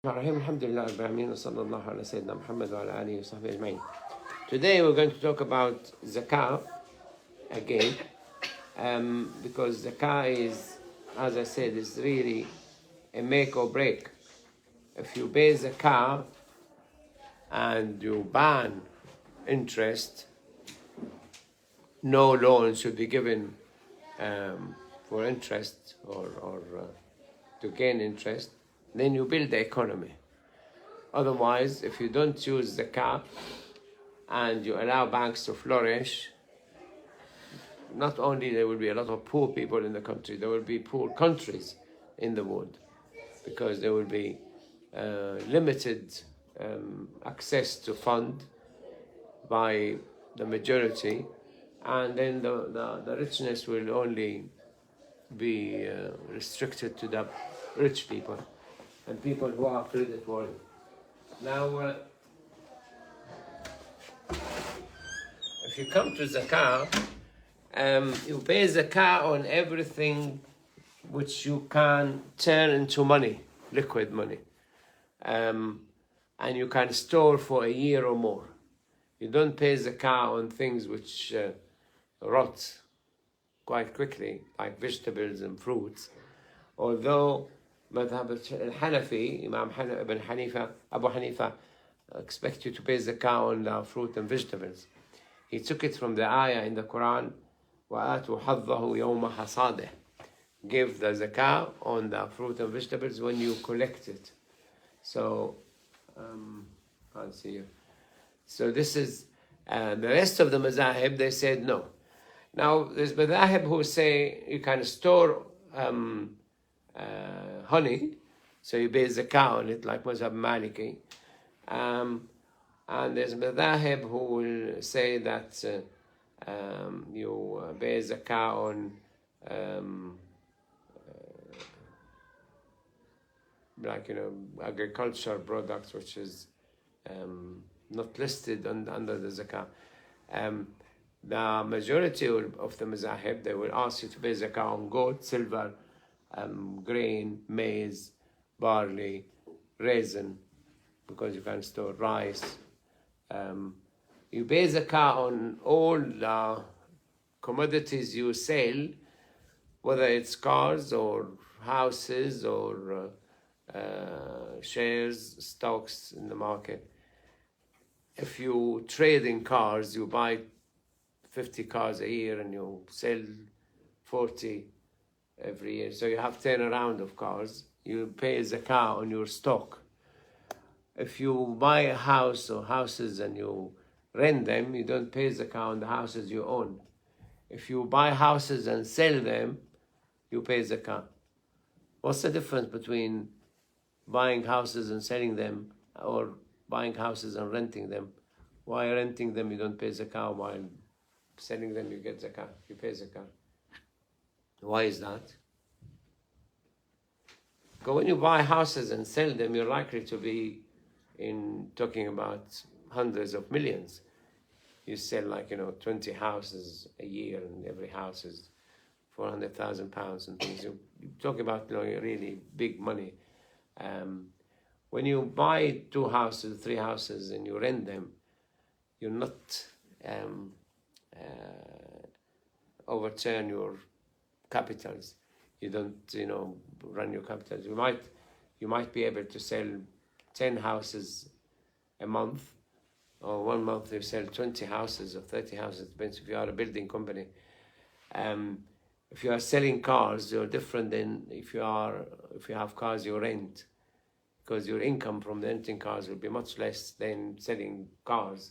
Alhamdulillah, sallallahu ala Sayyidina Muhammad wa ala alihi wa sahbihi ajma'in. Today we're going to talk about Zakat again, because Zakat is, as I said, is really a make or break. If you pay Zakat and you ban interest, no loan should be given for interest or to gain interest, then you build the economy. Otherwise, if you don't choose Zakat and you allow banks to flourish, not only there will be a lot of poor people in the country, there will be poor countries in the world, because there will be limited access to fund by the majority, and then the richness will only be restricted to the rich people and people who are credit worthy. Now, if you come to Zakat, you pay Zakat on everything which you can turn into money, liquid money, and you can store for a year or more. You don't pay Zakat on things which rot quite quickly, like vegetables and fruits. Although Mazhab al-Hanafi, Imam ibn Hanifa, Abu Hanifa, expect you to pay Zakah on the fruit and vegetables. He took it from the ayah in the Quran, وَآتُوا حَظَّهُ يَوْمَ حَصَادِهِ. Give the Zakah on the fruit and vegetables when you collect it. So, can't see you. So this is, the rest of the Mazahib, they said no. Now, there's Mazahib who say you can store honey, so you pay Zakah on it, like Mazhab Maliki. And there's Madhahib who will say that you pay Zakah on agricultural products, which is not listed under the Zakah. The majority of the Mazahib, they will ask you to pay Zakah on gold, silver, grain, maize, barley, raisin, because you can store rice. You pay Zakah on all the commodities you sell, whether it's cars or houses or shares, stocks in the market. If you trade in cars, you buy 50 cars a year and you sell 40 every year. So you have turnaround of cars. You pay Zakah on your stock. If you buy a house or houses and you rent them, you don't pay Zakah on the houses you own. If you buy houses and sell them, you pay Zakah. What's the difference between buying houses and selling them, or buying houses and renting them? While renting them, you don't pay Zakah. While selling them, you get Zakah. You pay Zakah. Why is that? Because when you buy houses and sell them, you're likely to be talking about hundreds of millions. You sell 20 houses a year, and every house is £400,000 and things. You're talking about really big money. When you buy 2 houses, 3 houses, and you rent them, you're not overturn your capitals. You don't, run your capitals. You might be able to sell 10 houses a month, or 1 month you sell 20 houses or 30 houses, depends if you are a building company. If you are selling cars, you're different than if you have cars you rent, because your income from the renting cars will be much less than selling cars.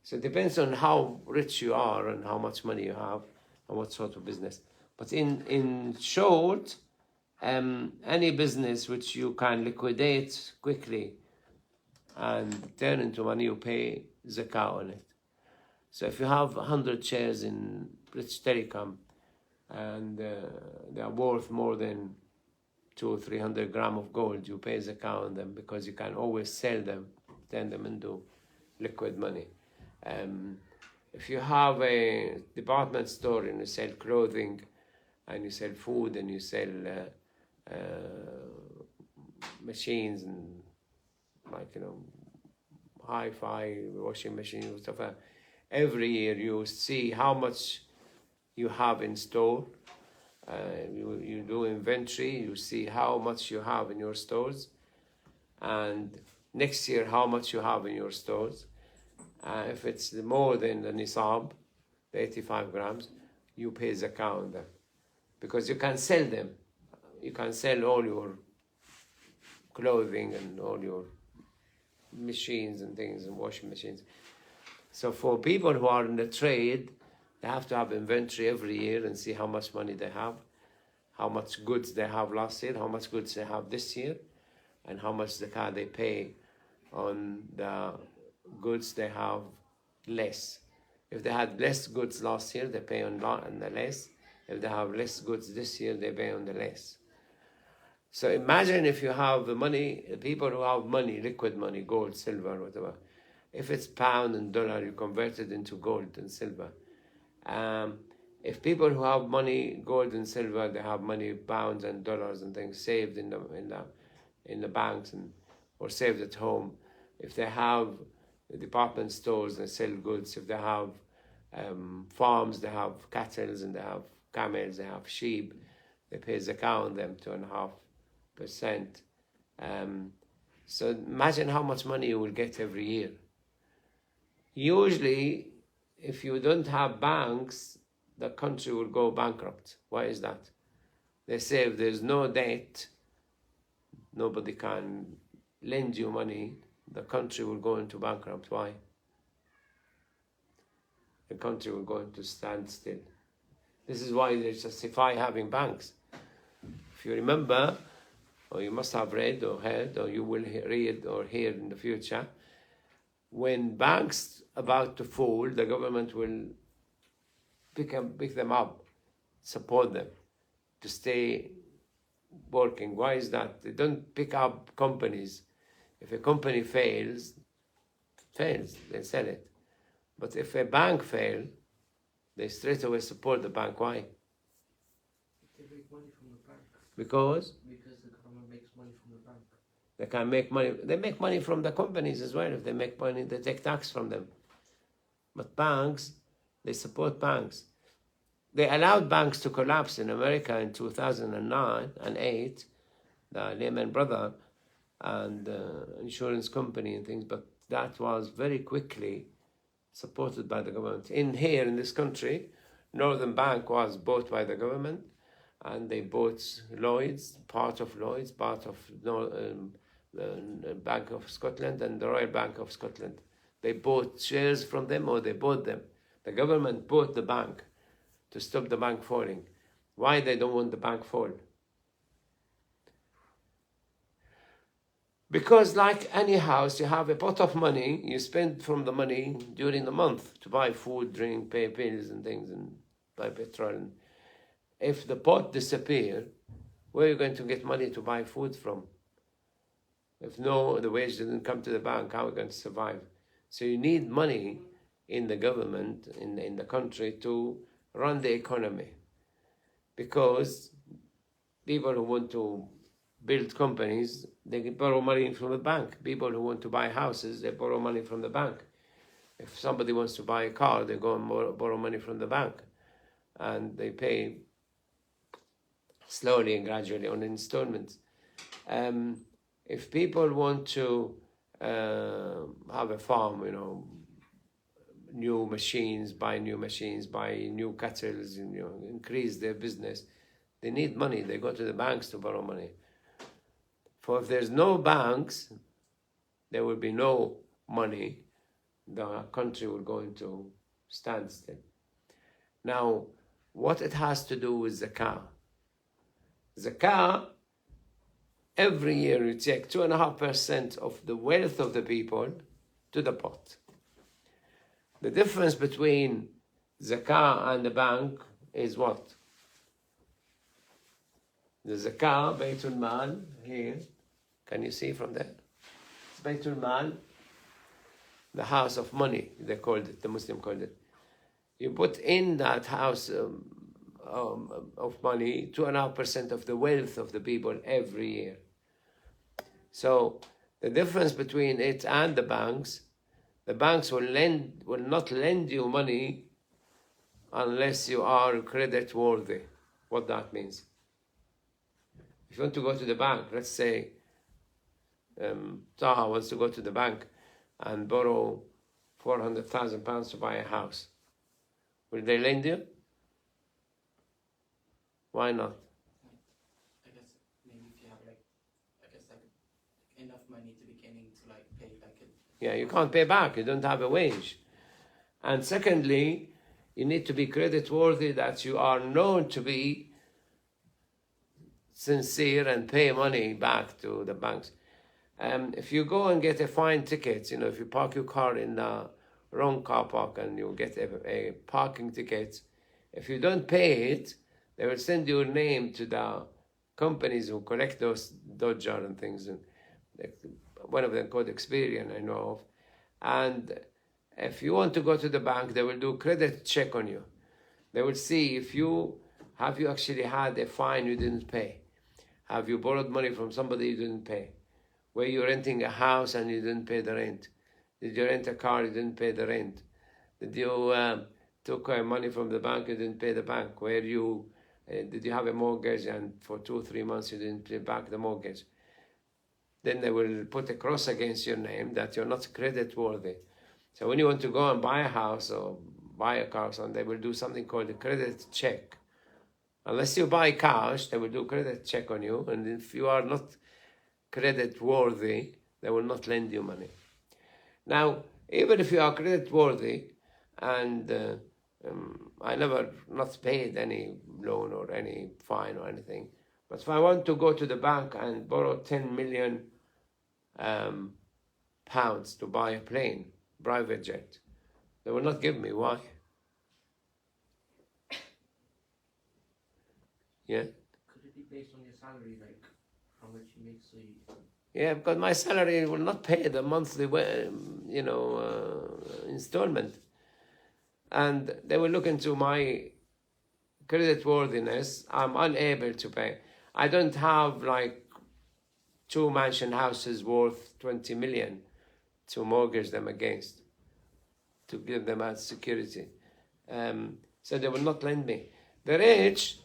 So it depends on how rich you are and how much money you have and what sort of business. But in short, any business which you can liquidate quickly and turn into money, you pay Zakah on it. So if you have 100 shares in British Telecom and they are worth more than 200 or 300 grams of gold, you pay Zakah on them, because you can always sell them, turn them into liquid money. If you have a department store and you sell clothing and you sell food and you sell machines and like, hi-fi, washing machine, stuff like that. Every year you see how much you have in store. You do inventory, you see how much you have in your stores, and next year how much you have in your stores. If it's more than the nisab, the 85 grams, you pay zakat on them, because you can sell them. You can sell all your clothing and all your machines and things and washing machines. So for people who are in the trade, they have to have inventory every year and see how much money they have, how much goods they have last year, how much goods they have this year, and how much zakat they pay on the goods they have less. If they had less goods last year, they pay on the less. If they have less goods this year, they pay on the less. So imagine if you have the money, people who have money, liquid money, gold, silver, whatever. If it's pound and dollar, you convert it into gold and silver. If people who have money, gold and silver, they have money, pounds and dollars and things saved in the banks or saved at home. If they have department stores, they sell goods. If they have farms, they have cattle and they have camels, they have sheep. They pay zakat on them, 2.5%. So imagine how much money you will get every year. Usually, if you don't have banks, the country will go bankrupt. Why is that? They say if there's no debt, nobody can lend you money, the country will go into bankrupt. Why? The country will go into standstill. This is why they justify having banks. If you remember, or you must have read or heard, or you will read or hear in the future, when banks about to fall, the government will pick them up, support them to stay working. Why is that? They don't pick up companies. If a company fails, they sell it. But if a bank fails, they straight away support the bank. Why? They make money from the bank. Because the government makes money from the bank. they can make money. They make money from the companies as well. If they make money, they take tax from them. But banks, they support banks. They allowed banks to collapse in America in 2009 and 8, the Lehman Brothers and insurance company and things, but that was very quickly supported by the government. Here in this country, Northern Bank was bought by the government, and they bought Lloyds, part of the Bank of Scotland and the Royal Bank of Scotland. They bought shares from them, or they bought them. The government bought the bank to stop the bank falling. Why they don't want the bank fall? Because like any house, you have a pot of money, you spend from the money during the month to buy food, drink, pay bills and things, and buy petrol. If the pot disappears, where are you going to get money to buy food from? If the wage didn't come to the bank, how are you going to survive? So you need money in the government, in the country, to run the economy. Because people who want to build companies, they can borrow money from the bank. People who want to buy houses, they borrow money from the bank. If somebody wants to buy a car, they go and borrow money from the bank. And they pay slowly and gradually on installments. If people want to have a farm, new machines, buy new cattle, increase their business, they need money. They go to the banks to borrow money. For if there's no banks, there will be no money. The country will go into standstill. Now, what it has to do with zakah? Zakah, every year you take 2.5% of the wealth of the people to the pot. The difference between zakah and the bank is what? The zakah, Baytul Mal, here, can you see from there? It's Baytul Mal, the house of money, they called it, the Muslim called it. You put in that house of money 2.5% of the wealth of the people every year. So The difference between it and the banks will not lend you money unless you are credit worthy. What that means. If you want to go to the bank, let's say Taha wants to go to the bank and borrow £400,000 to buy a house. Will they lend you? Why not? I guess maybe if you have enough money to beginning to pay Yeah, you can't pay back. You don't have a wage. And secondly, you need to be credit worthy, that you are known to be sincere and pay money back to the banks. If you go and get a fine ticket, if you park your car in the wrong car park and you get a parking ticket, if you don't pay it, they will send your name to the companies who collect those Dodger and things. And one of them called Experian, I know of. And if you want to go to the bank, they will do credit check on you. They will see if you actually had a fine you didn't pay. Have you borrowed money from somebody you didn't pay? Were you renting a house and you didn't pay the rent? Did you rent a car, you didn't pay the rent? Did you took money from the bank, you didn't pay the bank? Did you have a mortgage and for 2 or 3 months you didn't pay back the mortgage? Then they will put a cross against your name that you're not credit worthy. So when you want to go and buy a house or buy a car, they will do something called a credit check. Unless you buy cash, they will do credit check on you. And if you are not credit worthy, they will not lend you money. Now, even if you are credit worthy, and I never not paid any loan or any fine or anything, but if I want to go to the bank and borrow 10 million pounds to buy a plane, private jet, they will not give me. Why? Yeah? Could it be based on your salary, how much you make? Yeah, because my salary will not pay the monthly, installment. And they will look into my credit worthiness. I'm unable to pay. I don't have 2 mansion houses worth 20 million to mortgage them against, to give them as security. So they will not lend me. The rich,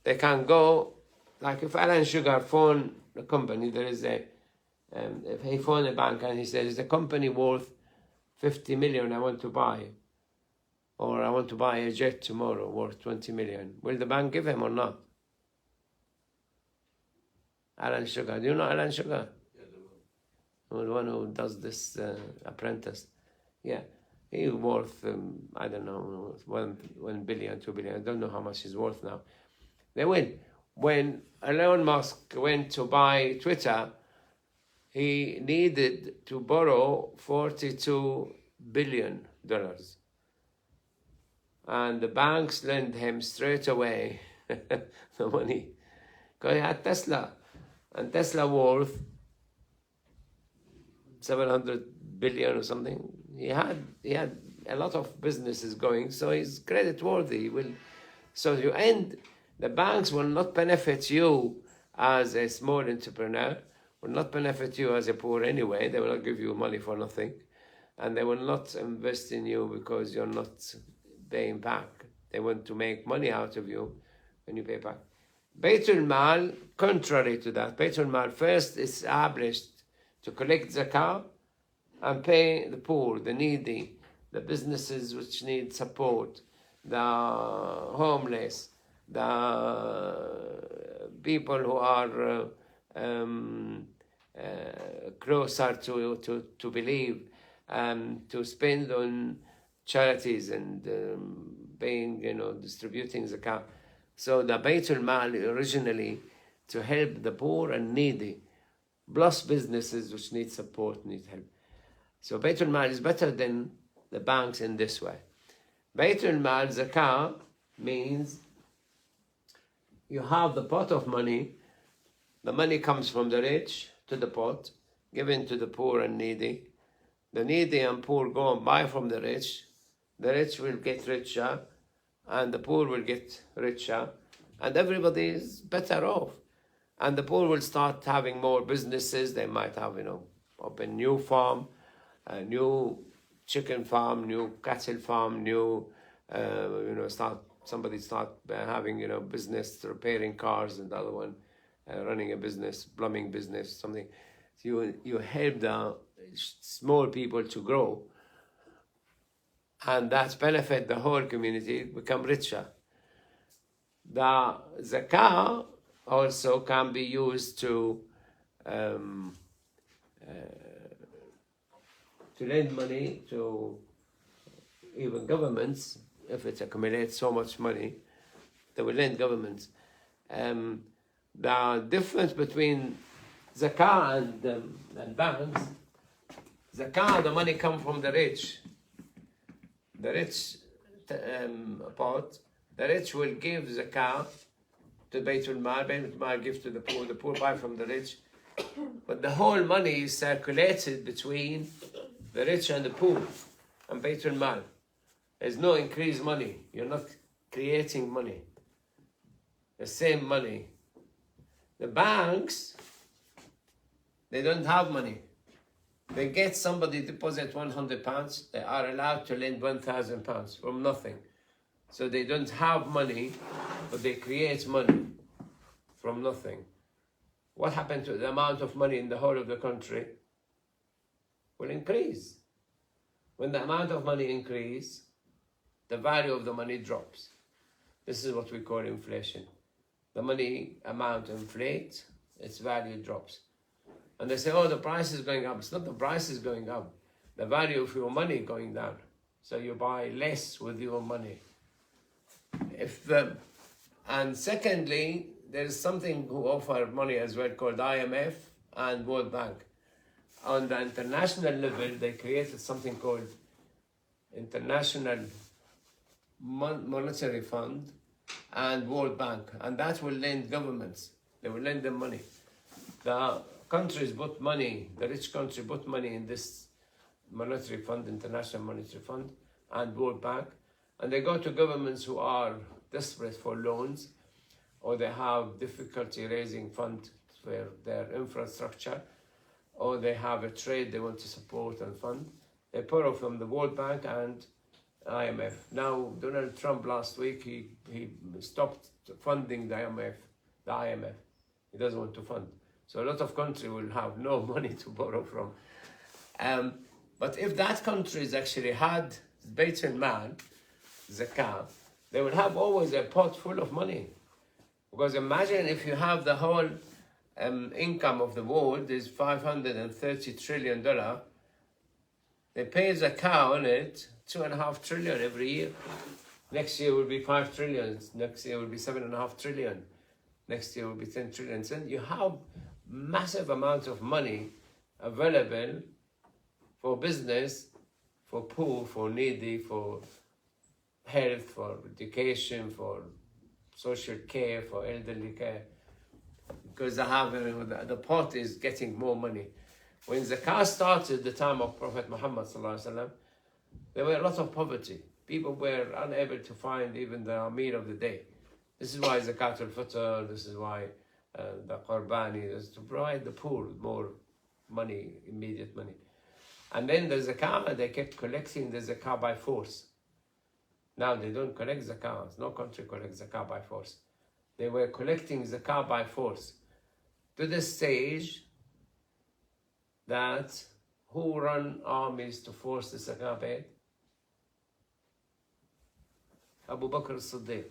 they can go, if Alan Sugar phone the company, there is if he phone a bank and he says, the company worth 50 million I want to buy, or I want to buy a jet tomorrow worth 20 million, will the bank give him or not? Alan Sugar, do you know Alan Sugar? Yeah, they will. The one who does this apprentice. Yeah, he's worth, I don't know, 1 billion, 2 billion. I don't know how much he's worth now. They win. When Elon Musk went to buy Twitter, he needed to borrow $42 billion. And the banks lent him straight away the money. Because he had Tesla. And Tesla worth 700 billion or something. He had a lot of businesses going, so he's credit worthy. The banks will not benefit you as a small entrepreneur, will not benefit you as a poor anyway. They will not give you money for nothing. And they will not invest in you because you're not paying back. They want to make money out of you when you pay back. Baitul Mal, contrary to that, Baitul Mal first established to collect zakah and pay the poor, the needy, the businesses which need support, the homeless, the people who are closer to believe, to spend on charities and paying, distributing zakah. So the Baitul Mal originally to help the poor and needy, plus businesses which need support, need help. So Baitul Mal is better than the banks in this way. Baitul Mal zakah means you have the pot of money. The money comes from the rich to the pot, given to the poor and needy. The needy and poor go and buy from the rich. The rich will get richer, and the poor will get richer, and everybody is better off. And the poor will start having more businesses. They might have, open new farm, a new chicken farm, new cattle farm, new, somebody start having, business repairing cars, and the other one running a business, plumbing business, something. You help the small people to grow, and that's benefit the whole community, become richer. The zakah also can be used to lend money to even governments. If it accumulates so much money, they will lend governments. The difference between zakah and banks, zakah, the money comes from the rich. The rich part, the rich will give zakah to Baytul Mal, Baytul Mal gives to the poor buy from the rich. But the whole money is circulated between the rich and the poor and Baytul Mal. There's no increased money. You're not creating money. The same money. The banks, they don't have money. They get somebody deposit £100, they are allowed to lend £1,000 from nothing. So they don't have money, but they create money from nothing. What happened to the amount of money in the whole of the country? Will increase. When the amount of money increases, the value of the money drops. This is what we call inflation. The money amount inflates, its value drops. And they say, oh, the price is going up. It's not the price is going up. The value of your money is going down. So you buy less with your money. And secondly, there is something who offer money as well called IMF and World Bank. On the international level, they created something called International Monetary Fund and World Bank, and that will lend governments. They will lend them money. The countries put money, the rich country put money in this monetary fund, International Monetary Fund and World Bank, and they go to governments who are desperate for loans, or they have difficulty raising funds for their infrastructure, or they have a trade they want to support and fund. They borrow from the World Bank and IMF. Now, Donald Trump last week, he stopped funding the IMF. He doesn't want to fund. So a lot of countries will have no money to borrow from. But if that countries actually had Baytul Mal, Zakat, they will have always a pot full of money. Because imagine if you have the whole income of the world is $530 trillion. They pay Zakat on it, 2.5 trillion every year. Next year will be 5 trillion. Next year will be 7.5 trillion. Next year will be 10 trillion. So you have massive amounts of money available for business, for poor, for needy, for health, for education, for social care, for elderly care. Because they have, the pot is getting more money. When Zakat started, the time of Prophet Muhammad ﷺ, there were a lot of poverty. People were unable to find even the meal of the day. This is why Zakat al-Fitr, this is why the Qurbani is to provide the poor more money, immediate money. And then the Zakat, they kept collecting the Zakat by force. Now they don't collect Zakat. No country collects Zakat by force. They were collecting Zakat by force. To the stage that who run armies to force the Zakat paid? Abu Bakr as-Siddiq.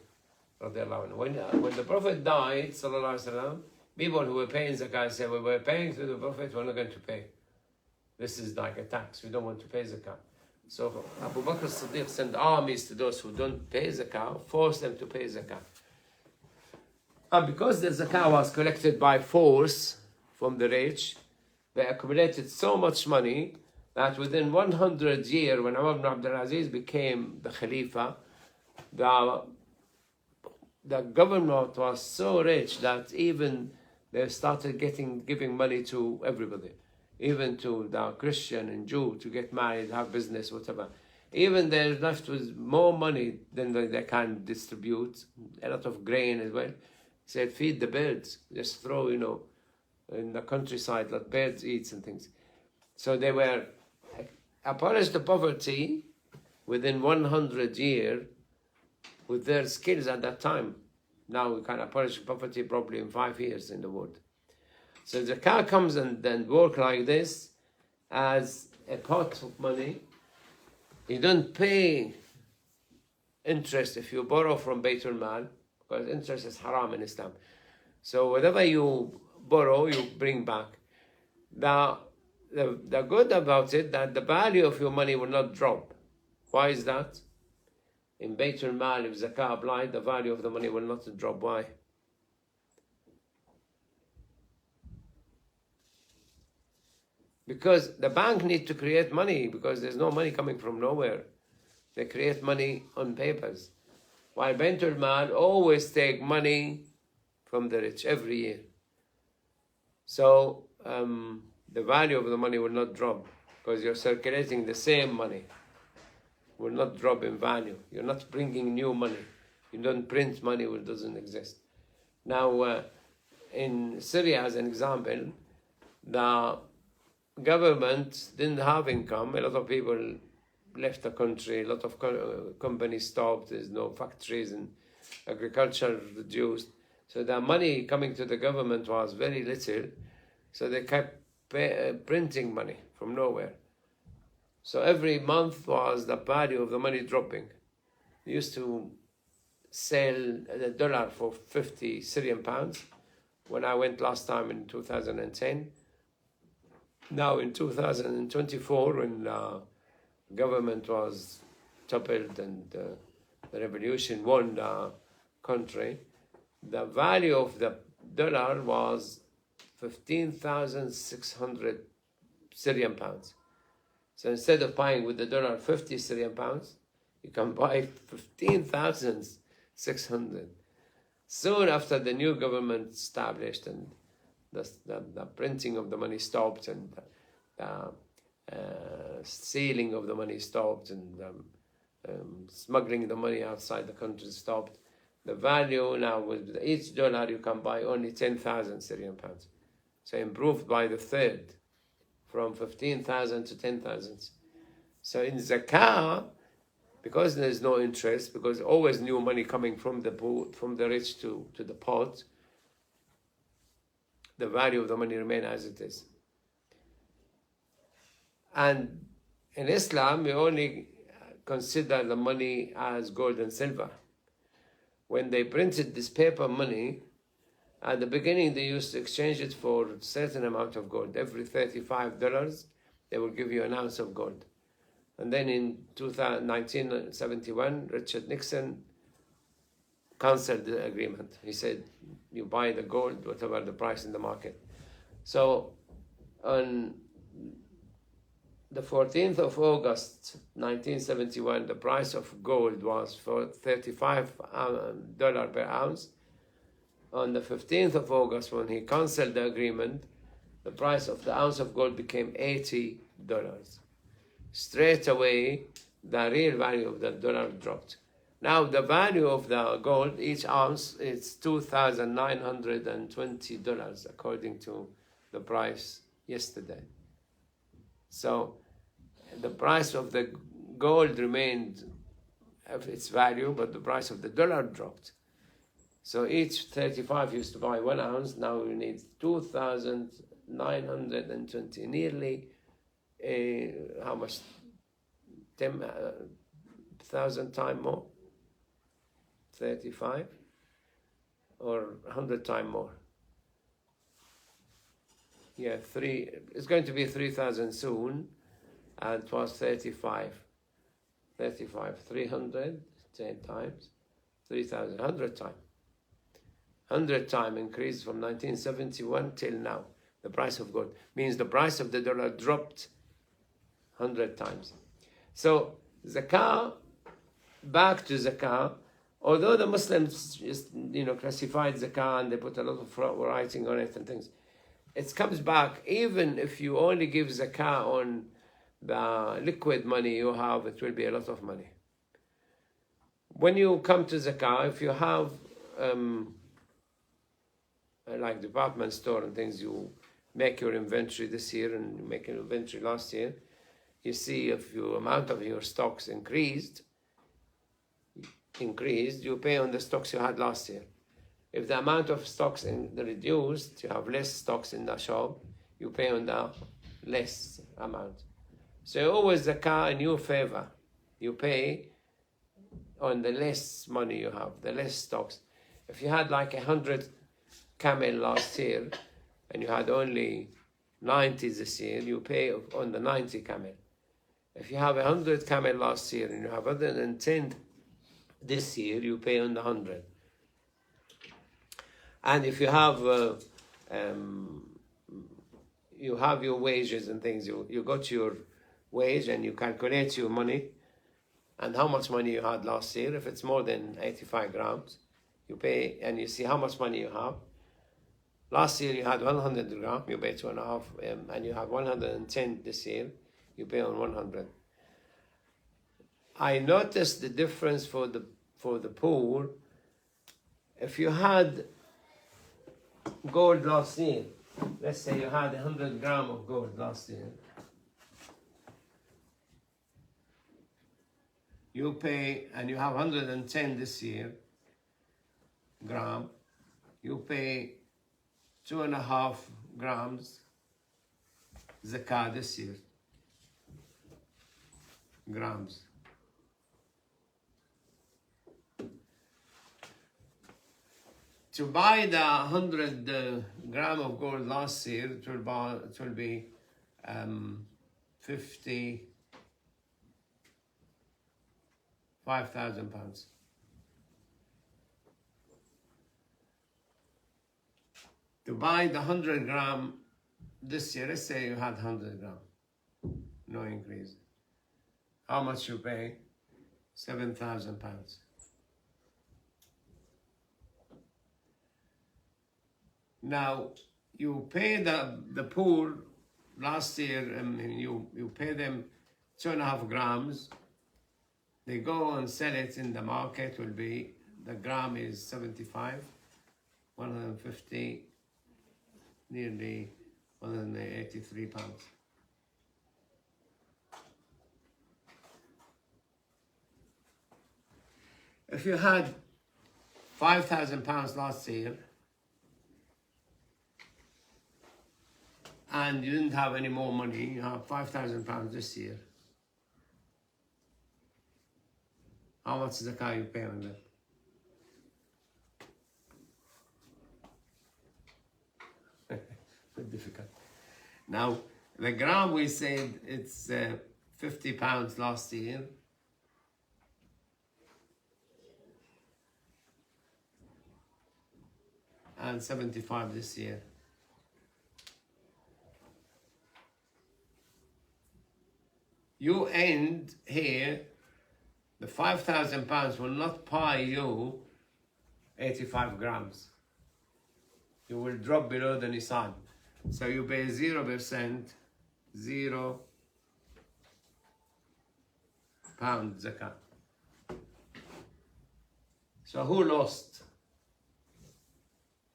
When the Prophet died, ﷺ, people who were paying Zakat said, we were paying to the Prophet, we're not going to pay. This is like a tax, we don't want to pay Zakat. So Abu Bakr as-Siddiq sent armies to those who don't pay Zakat, force them to pay Zakat. And because the Zakat was collected by force from the rich, they accumulated so much money that within 100 years, when Umar ibn Abdul Aziz became the Khalifa, the government was so rich that even they started giving money to everybody, even to the Christian and Jew to get married, have business, whatever. Even they're left with more money than they can distribute, a lot of grain as well. He said, feed the birds, just throw, in the countryside, let birds eat and things. So they were abolished the poverty within 100 years with their skills at that time. Now we can abolish poverty probably in 5 years in the world. So zakah comes and then work like this as a pot of money. You don't pay interest if you borrow from Baytul Mal, because interest is haram in Islam. So whatever you borrow, you bring back. The good about it, that the value of your money will not drop. Why is that? In Baytul Mal, if zakah applied, the value of the money will not drop. Why? Because the bank needs to create money, because there's no money coming from nowhere. They create money on papers. While Baytul Mal always take money from the rich every year. So the value of the money will not drop, because you're circulating the same money. Will not drop in value. You're not bringing new money. You don't print money which doesn't exist. Now, in Syria, as an example, the government didn't have income. A lot of people left the country. A lot of companies stopped. There's no factories, and agriculture reduced. So the money coming to the government was very little. So they kept printing money from nowhere. So every month was the value of the money dropping. They used to sell the dollar for 50 Syrian pounds when I went last time in 2010. Now in 2024, when the government was toppled and the revolution won the country, the value of the dollar was 15,600 Syrian pounds. So instead of buying with the dollar 50 Syrian pounds, you can buy 15,600. Soon after the new government established and the printing of the money stopped and the stealing of the money stopped and smuggling the money outside the country stopped, the value now with each dollar you can buy only 10,000 Syrian pounds. So improved by the third, from 15,000 to 10,000. So in zakah, because there's no interest, because always new money coming from the rich to the pot, the value of the money remains as it is. And in Islam, we only consider the money as gold and silver. When they printed this paper money, at the beginning they used to exchange it for a certain amount of gold. Every $35, they will give you an ounce of gold. And then in 1971, Richard Nixon cancelled the agreement. He said, you buy the gold, whatever the price in the market. So on the 14th of August, 1971, the price of gold was for $35 per ounce. On the 15th of August, when he cancelled the agreement, the price of the ounce of gold became $80. Straight away, the real value of the dollar dropped. Now, the value of the gold, each ounce, is $2,920, according to the price yesterday. So, the price of the gold remained of its value, but the price of the dollar dropped. So each 35 used to buy 1 ounce, now you need 2,920, nearly how much? 10,000 times more? 35? Or 100 times more? Yeah, it's going to be 3,000 soon, and it was 35. 300, 10 times, 3,000, 100 times. 100 times increase from 1971 till now. The price of gold means the price of the dollar dropped 100 times. So zakah, back to zakah, although the Muslims just classified zakah and they put a lot of writing on it and things, it comes back. Even if you only give zakah on the liquid money you have, it will be a lot of money. When you come to zakah, if you have like department store and things, you make your inventory this year and make your inventory last year, you see if your amount of your stocks increased, you pay on the stocks you had last year. If the amount of stocks reduced, you have less stocks in the shop, you pay on the less amount. So always zakah in your favor. You pay on the less money you have, the less stocks. If you had like 100 camel last year and you had only 90 this year, you pay on the 90 camel. If you have 100 camel last year and you have 110 this year, you pay on the 100. And if you have your wages and things, you go to your wage and you calculate your money and how much money you had last year. If it's more than 85 grams, you pay and you see how much money you have. Last year you had 100 grams, you pay 2.5, and you have 110 this year, you pay on 100. I noticed the difference for the poor. If you had gold last year, let's say you had 100 grams of gold last year, you pay, and you have 110 this year, gram, you pay 2.5 grams zakah this year, grams. To buy the 100 gram of gold last year, it will be 55,000 pounds. To buy the 100 gram this year, let's say you had 100 gram, no increase. How much you pay? 7,000 pounds. Now, you pay the poor last year, you pay them 2.5 grams. They go and sell it in the market, will be, the gram is 75, 150, nearly 183 pounds. If you had 5,000 pounds last year, and you didn't have any more money, you have 5,000 pounds this year, how much zakah you pay on that? Very difficult. Now, the gram, we said it's 50 pounds last year. And 75 this year. You end here, the 5,000 pounds will not buy you 85 grams. You will drop below the Nissan. So you pay 0%, 0 pound zakat. So who lost?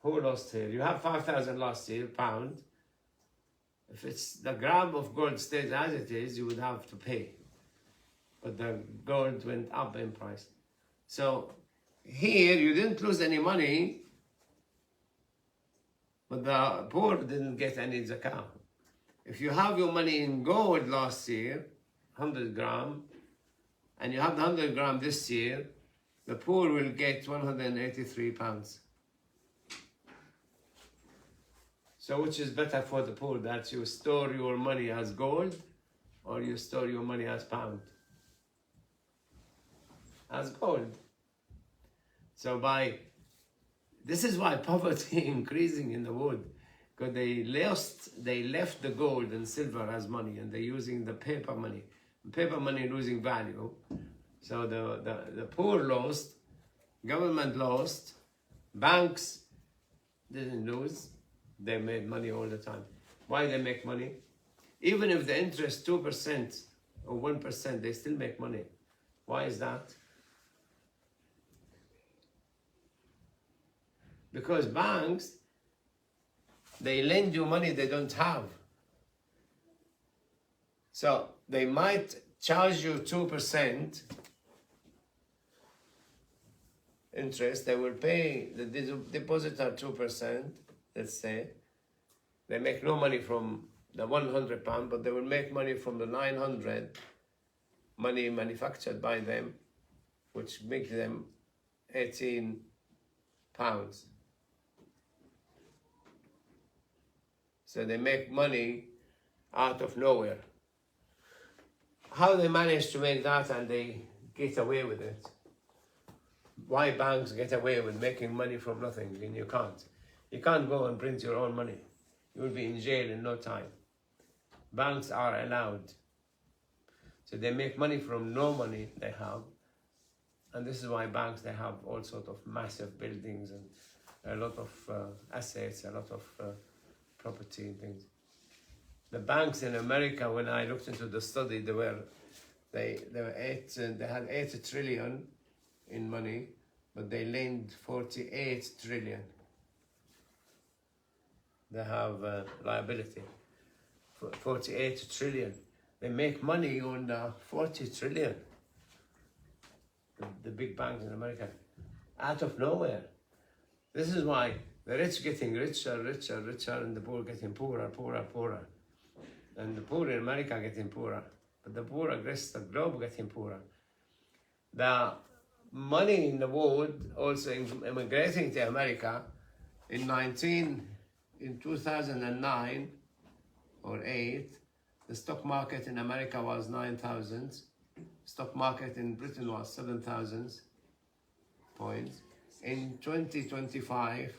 Who lost here? You have 5,000 last year, pound. If it's the gram of gold stays as it is, you would have to pay. But the gold went up in price. So here you didn't lose any money, but the poor didn't get any zakah. If you have your money in gold last year, 100 gram, and you have the 100 gram this year, the poor will get 183 pounds. So which is better for the poor, that you store your money as gold or you store your money as pound? As gold. So this is why poverty increasing in the world, because they left the gold and silver as money and they're using the paper money. Paper money losing value. So the poor lost, government lost, banks didn't lose. They made money all the time. Why they make money? Even if the interest 2% or 1%, they still make money. Why is that? Because banks, they lend you money they don't have. So they might charge you 2% interest. They will pay the depositor 2%, let's say. They make no money from the £100, but they will make money from the 900 money manufactured by them, which makes them £18. So they make money out of nowhere. How they manage to make that and they get away with it? Why banks get away with making money from nothing and you can't? You can't go and print your own money. You will be in jail in no time. Banks are allowed. So they make money from no money they have. And this is why banks, they have all sorts of massive buildings and a lot of assets, a lot of property and things. The banks in America, when I looked into the study, they had 8 trillion in money, but they lend 48 trillion. They have liability for 48 trillion. They make money on the 40 trillion. The big banks in America, out of nowhere. This is why the rich getting richer, richer, richer, and the poor getting poorer, poorer, poorer. And the poor in America are getting poorer, but the poor across the globe getting poorer. The money in the world also immigrating to America in 2009 or 8, the stock market in America was 9,000. Stock market in Britain was 7,000 points. In 2025,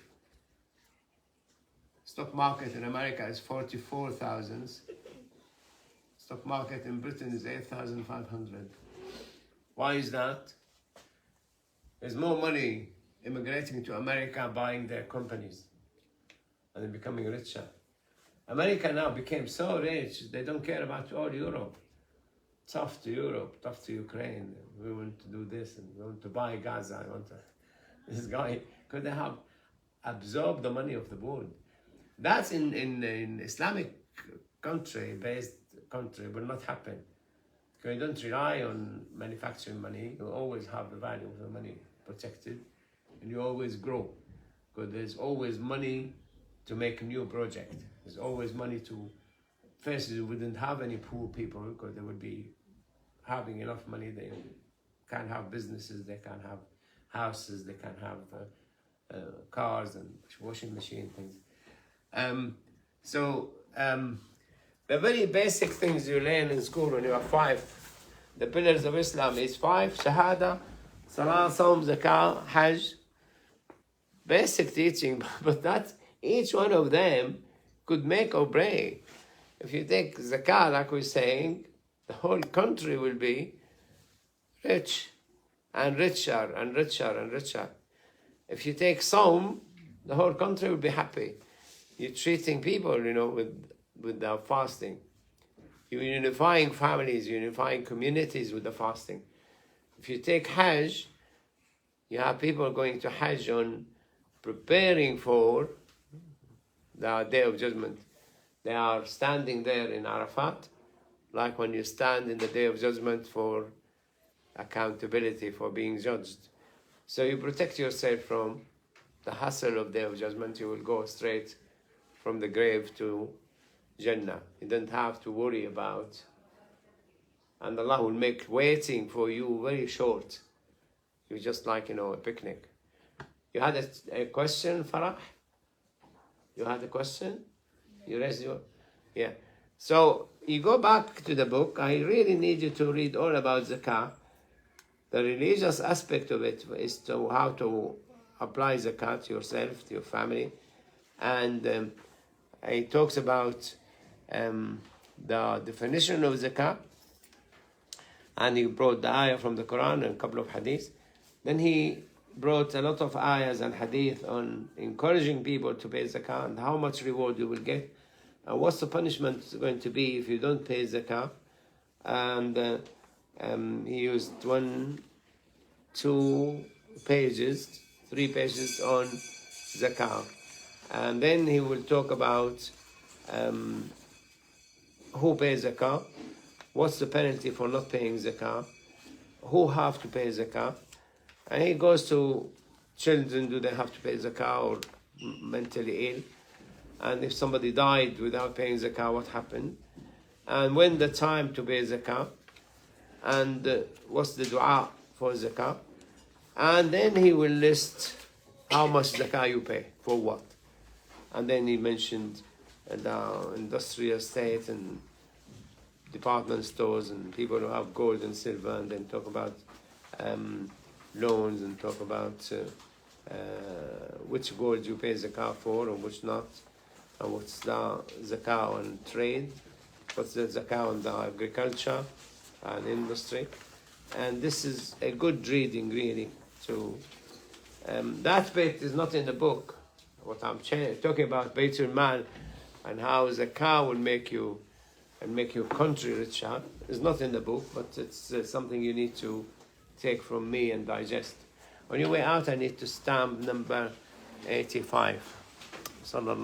stock market in America is 44,000. Stock market in Britain is 8,500. Why is that? There's more money immigrating to America, buying their companies, and they're becoming richer. America now became so rich, they don't care about all Europe. Tough to Europe, tough to Ukraine. We want to do this, and we want to buy Gaza. This guy, could they have absorbed the money of the world? That's in Islamic based country will not happen. Because you don't rely on manufacturing money. You always have the value of the money protected, and you always grow. Because there's always money to make a new project. There's always money to. First, you wouldn't have any poor people because they would be having enough money. They can have businesses, they can have houses, they can have cars and washing machine things. The very basic things you learn in school when you are 5, the pillars of Islam is 5: Shahada, Salah, Sawm, Zakah, Hajj. Basic teaching, but that each one of them could make or break. If you take Zakah, like we're saying, the whole country will be rich and richer and richer and richer. If you take Sawm, the whole country will be happy. You're treating people, with the fasting. You're unifying families, unifying communities with the fasting. If you take Hajj, you have people going to Hajj on preparing for the Day of Judgment. They are standing there in Arafat, like when you stand in the Day of Judgment for accountability, for being judged. So you protect yourself from the hassle of Day of Judgment. You will go straight from the grave to Jannah. You don't have to worry about, and Allah will make waiting for you very short. You're just like, a picnic. You had a question, Farah? You had a question? You raised your... Yeah. So you go back to the book. I really need you to read all about Zakah. The religious aspect of it is to how to apply Zakat to yourself, to your family. And it talks about the definition of Zakah. And he brought the ayah from the Quran and a couple of hadiths. Then he brought a lot of ayahs and hadith on encouraging people to pay Zakah and how much reward you will get. And what's the punishment going to be if you don't pay Zakah? And he used 3 pages on Zakah. And then he will talk about who pays zakah, what's the penalty for not paying zakah, who have to pay zakah, and he goes to children, do they have to pay zakah, or mentally ill, and if somebody died without paying zakah, what happened, and when the time to pay zakah, and what's the dua for zakah, and then he will list how much zakah you pay for what. And then he mentioned the industrial estate and department stores and people who have gold and silver, and then talk about loans, and talk about which gold you pay zakah for or which not, and what's the zakah on trade, what's the zakah on the agriculture and industry. And this is a good reading, really. So that bit is not in the book. What I'm talking about, Baitul Mal, and how zakah will make you and make your country richer, is not in the book, but it's something you need to take from me and digest. On your way out, I need to stamp number 85. Sallallahu